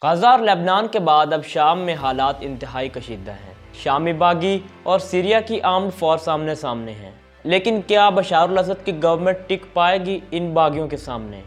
Gaza और Lebanon के बाद अब शाम में हालात इंतहाई कशीदा हैं। शामी बागी और सीरिया की आर्म्ड फोर्स आमने सामने हैं, लेकिन क्या बशार अल असद की गवर्नमेंट टिक पाएगी इन बागियों के सामने?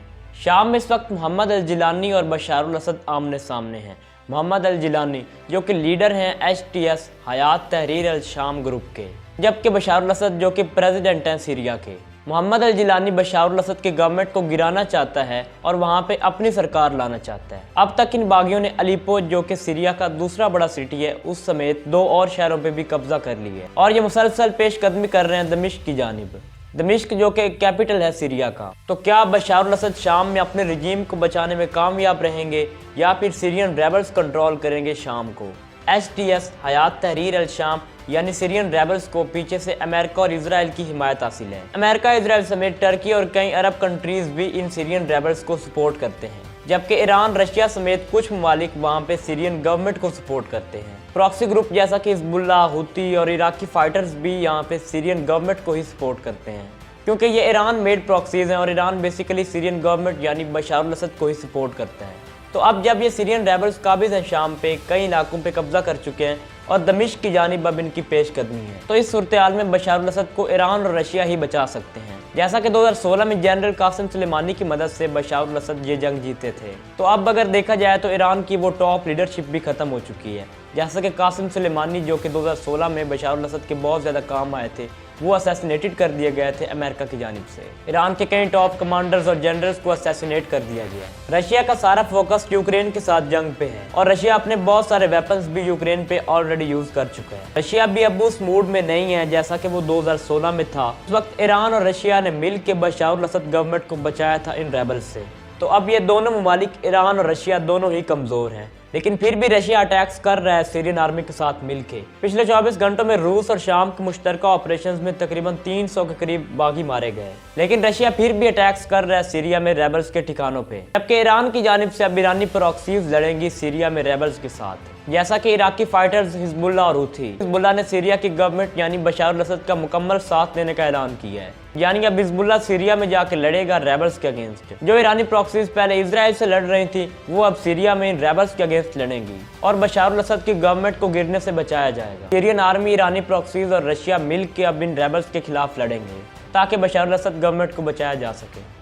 शाम में इस वक्त मोहम्मद अल जिलानी और बशार अल असद आमने सामने हैं। मोहम्मद अल जिलानी जो कि लीडर हैं HTS हयात तहरीर अल शाम ग्रुप के, जबकि बशार अल असद जो कि प्रेसिडेंट हैं सीरिया के। मोहम्मद अल जिलानी बशार अल असद के गवर्नमेंट को गिराना चाहता है और वहां पे अपनी सरकार लाना चाहता है। अब तक इन बागियों ने अलीपो जो कि सीरिया का दूसरा बड़ा सिटी है उस समेत 2 और शहरों पे भी कब्जा कर लिया है और ये मुसलसल पेशकदमी कर रहे हैं दमिश्क की जानिब। दमिश्क जो कि कैपिटल है सीरिया का। तो क्या बशार अल असद शाम में अपने रजीम को बचाने में कामयाब रहेंगे या फिर सीरियन रेबल्स कंट्रोल करेंगे शाम को? HTS हयात तहरीर अल शाम यानी सीरियन रेबल्स को पीछे से अमेरिका और इजराइल की हिमायत हासिल है। अमेरिका, इजराइल समेत टर्की और कई अरब कंट्रीज भी इन सीरियन रेबल्स को सपोर्ट करते हैं, जबकि ईरान, रशिया समेत कुछ ममालिक वहाँ पे सीरियन गवर्नमेंट को सपोर्ट करते हैं। प्रॉक्सी ग्रुप जैसा कि हिजबुल्लाह, हुती और इराकी फाइटर्स भी यहाँ पे सीरियन गवर्नमेंट को ही सपोर्ट करते हैं, क्योंकि ये ईरान मेड प्रॉक्सीज हैं और ईरान बेसिकली सीरियन गवर्नमेंट यानी बशार अल असद को ही सपोर्ट करता है। तो अब जब ये सीरियन रेबल्स काबिज हैं शाम पे, कई इलाकों पे कब्जा कर चुके हैं और दमिश्क की जानिब अब इनकी पेशकदमी है, तो इस सूरत-ए-हाल में बशार अल असद को ईरान और रशिया ही बचा सकते हैं। जैसा कि 2016 में जनरल कासिम सुलेमानी की मदद से बशार अल असद ये जंग जीते थे। तो अब अगर देखा जाए तो ईरान की वो टॉप लीडरशिप भी खत्म हो चुकी है। जैसा कि कासिम सुलेमानी जो कि 2016 में बशार अल असद के बहुत ज़्यादा काम आए थे, वो असैसिनेटेड कर दिए गए थे अमेरिका की जानिब से। ईरान के कई टॉप कमांडर्स और जनरल्स को असैसिनेट कर दिया गया। रशिया का सारा फोकस यूक्रेन के साथ जंग पे है और रशिया अपने बहुत सारे वेपन्स भी यूक्रेन पे ऑलरेडी यूज कर चुका है। रशिया भी अब उस मूड में नहीं है जैसा कि वो 2016 में था। उस वक्त ईरान और रशिया ने मिल के बशार अल असद गवर्नमेंट को बचाया था इन रेबल्स से। तो अब ये दोनों ममालिक, ईरान और रशिया, दोनों ही कमज़ोर हैं, लेकिन फिर भी रशिया अटैक्स कर रहा है सीरियन आर्मी के साथ मिलके। पिछले 24 घंटों में रूस और शाम के मुश्तरका ऑपरेशंस में तकरीबन 300 के करीब बागी मारे गए, लेकिन रशिया फिर भी अटैक्स कर रहा है सीरिया में रेबल्स के ठिकानों पे। जबकि ईरान की जानिब से अब ईरानी प्रॉक्सीज लड़ेंगी सीरिया में रेबल्स के साथ, जैसा कि इराकी फाइटर्स हिजबुल्लाह और हुथी। हिजबुल्लाह ने सीरिया की गवर्नमेंट यानी बशार अल असद का मुकम्मल साथ देने का ऐलान किया है, यानी अब हिजबुल्लाह सीरिया में जाके लड़ेगा रेबल्स के अगेंस्ट। जो ईरानी प्रॉक्सीज पहले इजराइल से लड़ रही थी, वो अब सीरिया में इन रेबल्स के अगेंस्ट लड़ेंगी और बशार अल असद की गवर्नमेंट को गिरने से बचाया जाएगा। सीरियन आर्मी, ईरानी प्रॉक्सीज और रशिया मिल के अब इन रेबल्स के खिलाफ लड़ेंगे ताकि बशार अल असद गवर्नमेंट को बचाया जा सके।